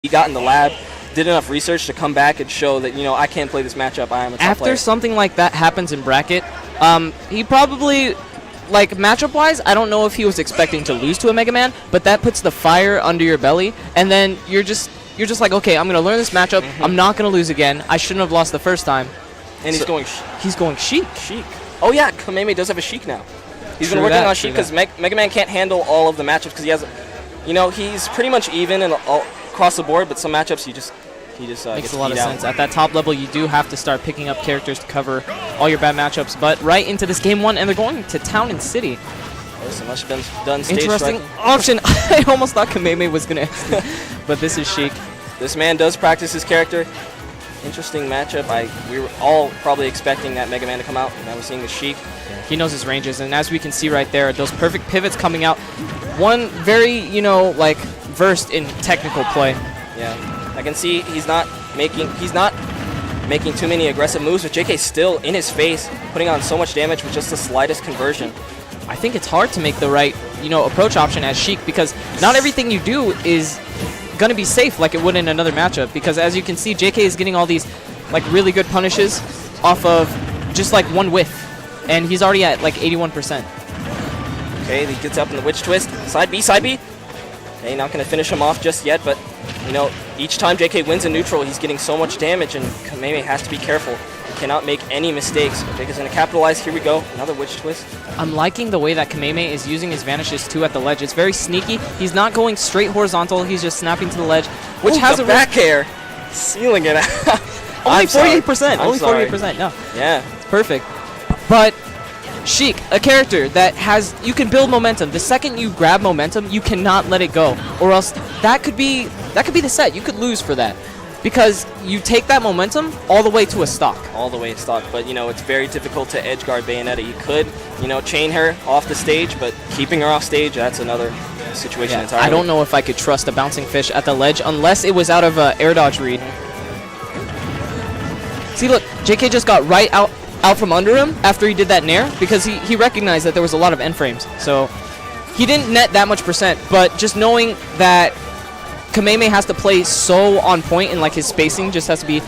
got in the lab, did enough research to come back and show that, you know, I can't play this matchup. I am a top player. After something like that happens in bracket, he probably, like, matchup-wise, I don't know if he was expecting to lose to a Mega Man, but that puts the fire under your belly, and then you're just like, okay, I'm going to learn this matchup. I'm not going to lose again. I shouldn't have lost the first time. And he's going Sheik. Sheik. Oh, yeah, Kameme does have a Sheik now. He's been working on Sheik because Mega Man can't handle all of the matchups because he has, you know, he's pretty much even and across the board, but some matchups he just makes a lot of sense. At that top level, you do have to start picking up characters to cover all your bad matchups. But right into this game 1, and they're going to Town and City. Oh, so much been done. Interesting option. I almost thought Kameme was going to, but this is Sheik. This man does practice his character. Interesting matchup. We were all probably expecting that Mega Man to come out. Now we're seeing the Sheik. Yeah, he knows his ranges, and as we can see right there, those perfect pivots coming out. One very, you know, like, versed in technical play. Yeah, I can see he's not making too many aggressive moves, but JK's still in his face, putting on so much damage with just the slightest conversion. I think it's hard to make the right, you know, approach option as Sheik because not everything you do is going to be safe like it would in another matchup, because as you can see, JK is getting all these like really good punishes off of just like one whiff, and he's already at like 81%. Okay, he gets up in the witch twist. Side B, side B. Okay, not going to finish him off just yet, but you know, each time JK wins in neutral, he's getting so much damage, and Kameme has to be careful. He cannot make any mistakes. JK's going to capitalize. Here we go. Another witch twist. I'm liking the way that Kameme is using his vanishes too at the ledge. It's very sneaky. He's not going straight horizontal. He's just snapping to the ledge, which has a back air, sealing it out. Only 48%. Only 48%. No. Yeah, it's perfect. But Sheik, a character that has, you can build momentum. The second you grab momentum, you cannot let it go, or else that could be the set. You could lose for that, because you take that momentum all the way to a stock. All the way to stock, but you know, it's very difficult to edge guard Bayonetta. You could, you know, chain her off the stage, but keeping her off stage, that's another situation entirely. I don't know if I could trust a bouncing fish at the ledge unless it was out of a air dodge read. See, look, JK just got right out from under him after he did that nair, because he recognized that there was a lot of end frames. So he didn't net that much percent, but just knowing that Kameme has to play so on point, and like his spacing just has to be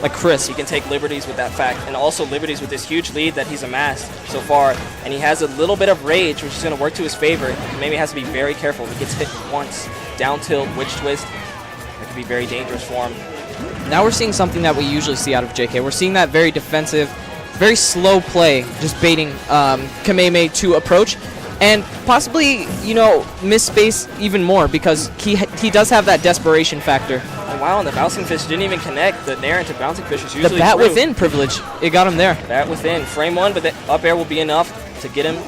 like crisp. He can take liberties with that fact, and also liberties with this huge lead that he's amassed so far. And he has a little bit of rage, which is going to work to his favor. Kameme has to be very careful. He gets hit once, down tilt, witch twist. That could be very dangerous for him. Now we're seeing something that we usually see out of JK. We're seeing that very defensive, very slow play, just baiting Kameme to approach, and possibly, you know, miss space even more, because he does have that desperation factor. Oh, wow, and the bouncing fish didn't even connect. The nair into bouncing fish is usually the bat within privilege. It got him there. Bat within. Frame 1, but the up air will be enough to get him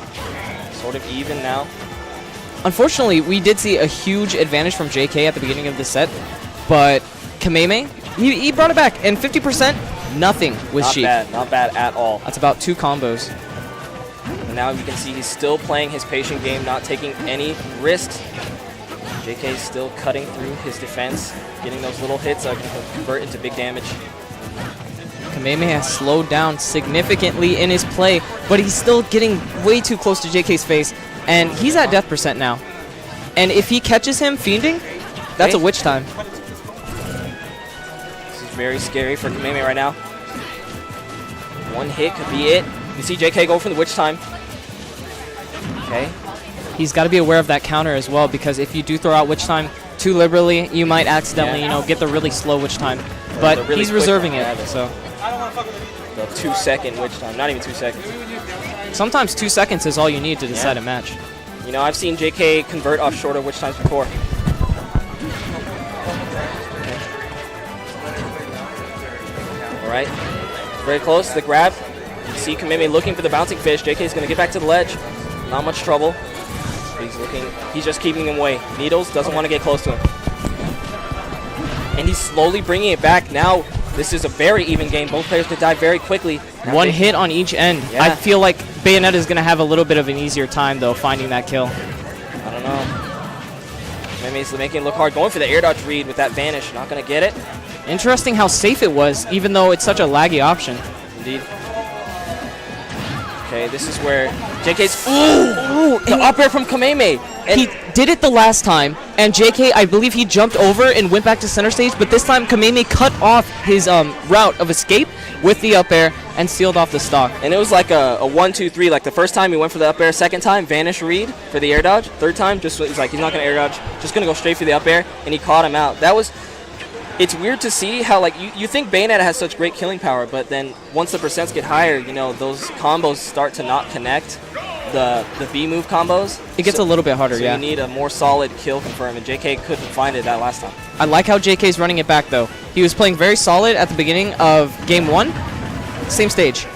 sort of even now. Unfortunately, we did see a huge advantage from JK at the beginning of the set, but Kameme, he brought it back, and 50%, nothing with Sheik. Not bad at all. That's about 2 combos. And now you can see he's still playing his patient game, not taking any risks. JK is still cutting through his defense, getting those little hits that can convert into big damage. Kameme has slowed down significantly in his play, but he's still getting way too close to JK's face, and he's at death percent now. And if he catches him fiending, that's a witch time. This is very scary for Kameme right now. One hit could be it. You see JK go for the witch time. Okay. He's got to be aware of that counter as well, because if you do throw out witch time too liberally, you might accidentally, you know, get the really slow witch time. But really he's reserving it, so. The 2-second witch time, not even 2 seconds. Sometimes 2 seconds is all you need to decide a match. You know, I've seen JK convert off shorter witch times before. All right, very close, the grab. You see Kameme looking for the bouncing fish. JK is going to get back to the ledge. Not much trouble. He's just keeping him away. Needles doesn't want to get close to him. And he's slowly bringing it back. Now, this is a very even game. Both players could die very quickly. Now one hit on each end. Yeah. I feel like Bayonetta is going to have a little bit of an easier time, though, finding that kill. I don't know. Kameme's making it look hard. Going for the air dodge read with that vanish. Not going to get it. Interesting how safe it was, even though it's such a laggy option. Indeed. Okay, this is where JK's... Ooh, the up air from Kameme. And He did it the last time, and JK, I believe he jumped over and went back to center stage, but this time Kameme cut off his route of escape with the up air and sealed off the stock. And it was like a 1-2-3. Like the first time he went for the up air, second time vanish read for the air dodge, third time just he's like he's not gonna air dodge, just gonna go straight for the up air, and he caught him out. That was. It's weird to see how like you think Bayonetta has such great killing power, but then once the percents get higher, you know those combos start to not connect. The B move combos. It gets a little bit harder, so yeah. you need a more solid kill confirm, and JK couldn't find it that last time. I like how JK's running it back, though. He was playing very solid at the beginning of game 1. Same stage.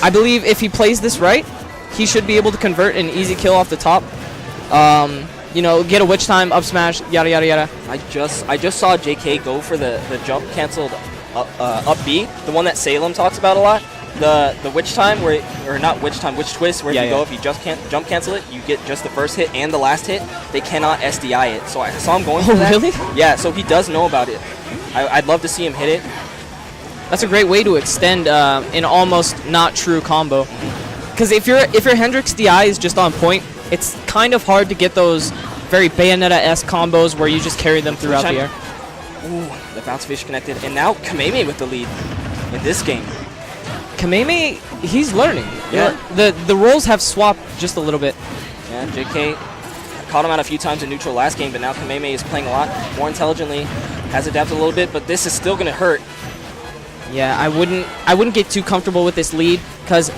I believe if he plays this right, he should be able to convert an easy kill off the top. You know, get a witch time, up smash, yada, yada, yada. I just saw JK go for the jump canceled up B, the one that Salem talks about a lot. The witch time, or not witch time, witch twist, where you go, if you just can't jump cancel it, you get just the first hit and the last hit. They cannot SDI it. So I saw him going for that. Really? Yeah, so he does know about it. I'd love to see him hit it. That's a great way to extend an almost not true combo. Because if your Hendrix DI is just on point, it's kind of hard to get those very Bayonetta-esque combos where you just carry them throughout the air. Ooh, the bounce fish connected, and now Kameme with the lead in this game. Kameme, he's learning. Yeah. The roles have swapped just a little bit. Yeah, JK caught him out a few times in neutral last game, but now Kameme is playing a lot more intelligently, has adapted a little bit, but this is still going to hurt. Yeah, I wouldn't get too comfortable with this lead because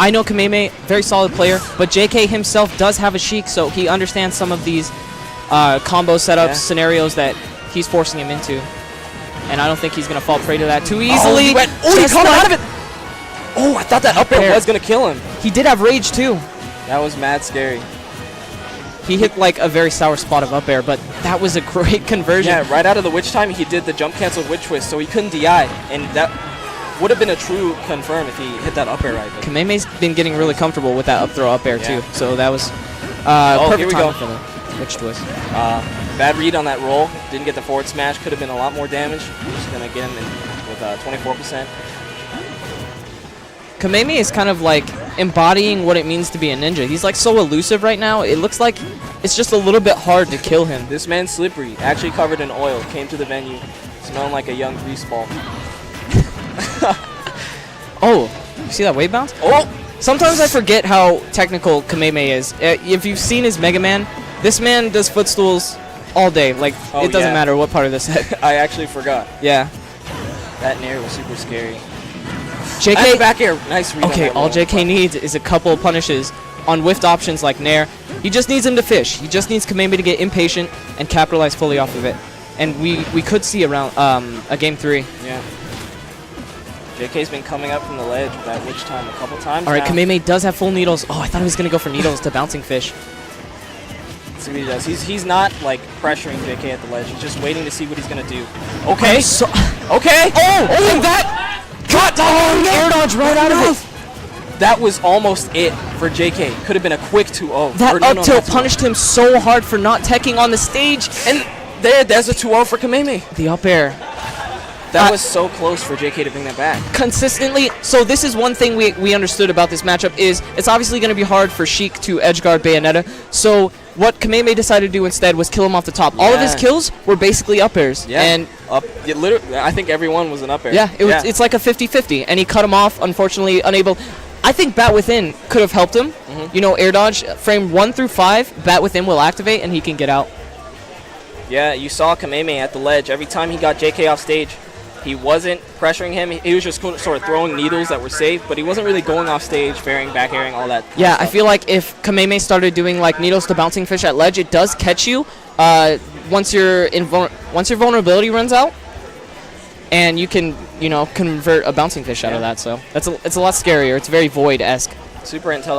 I know Kameme, very solid player, but JK himself does have a Sheik, so he understands some of these combo setups, scenarios that he's forcing him into. And I don't think he's going to fall prey to that too easily. He caught him out of it! Oh, I thought that up air was going to kill him. He did have rage too. That was mad scary. He hit like a very sour spot of up air, but that was a great conversion. Yeah, right out of the witch time, he did the jump cancel witch twist, so he couldn't DI, and that would have been a true confirm if he hit that up air right. But Kameme's been getting really comfortable with that up throw up air too, so that was perfect timing for the witch twist. Bad read on that roll, didn't get the forward smash, could have been a lot more damage. Just gonna get him in with 24%. Kameme is kind of like embodying what it means to be a ninja. He's like so elusive right now. It looks like it's just a little bit hard to kill him. This man's slippery, actually covered in oil, came to the venue smelling like a young grease ball. Oh, you see that wave bounce? Oh! Sometimes I forget how technical Kameme is. If you've seen his Mega Man, this man does footstools all day. Like, it doesn't matter what part of the set. I actually forgot. Yeah. That nair was super scary. JK back air, nice read. Okay, all JK needs is a couple of punishes on whiffed options like nair. He just needs him to fish. He just needs Kameme to get impatient and capitalize fully off of it. And we could see around a game 3. Yeah. JK's been coming up from the ledge with that witch time a couple times. All right, Kameme does have full needles. Oh, I thought he was gonna go for needles to bouncing fish. Let's see what he does. He's not like pressuring JK at the ledge. He's just waiting to see what he's gonna do. Okay. Okay. Oh, that got air dodge right out of it. That was almost it for JK. Could have been a quick 2-0. That up tilt punished him so hard for not teching on the stage. And there's a 2-0 for Kameme. The up air. That was so close for JK to bring that back. Consistently. So this is one thing we understood about this matchup is it's obviously going to be hard for Sheik to edgeguard Bayonetta. So what Kameme decided to do instead was kill him off the top. Yeah. All of his kills were basically up airs. Yeah. And literally, I think everyone was an up air. Yeah, it's like a 50-50. And he cut him off, unfortunately unable. I think Bat Within could have helped him. You know, air dodge, frame 1 through 5, Bat Within will activate and he can get out. Yeah, you saw Kameme at the ledge. Every time he got JK off stage, he wasn't pressuring him. He was just sort of throwing needles that were safe, but he wasn't really going off stage, fairing, back airing, all that. Yeah, I feel like if Kameme started doing like needles to bouncing fish at ledge, it does catch you once your vulnerability runs out, and you can convert a bouncing fish out of that. So it's a lot scarier. It's very Void-esque. Super intelligent.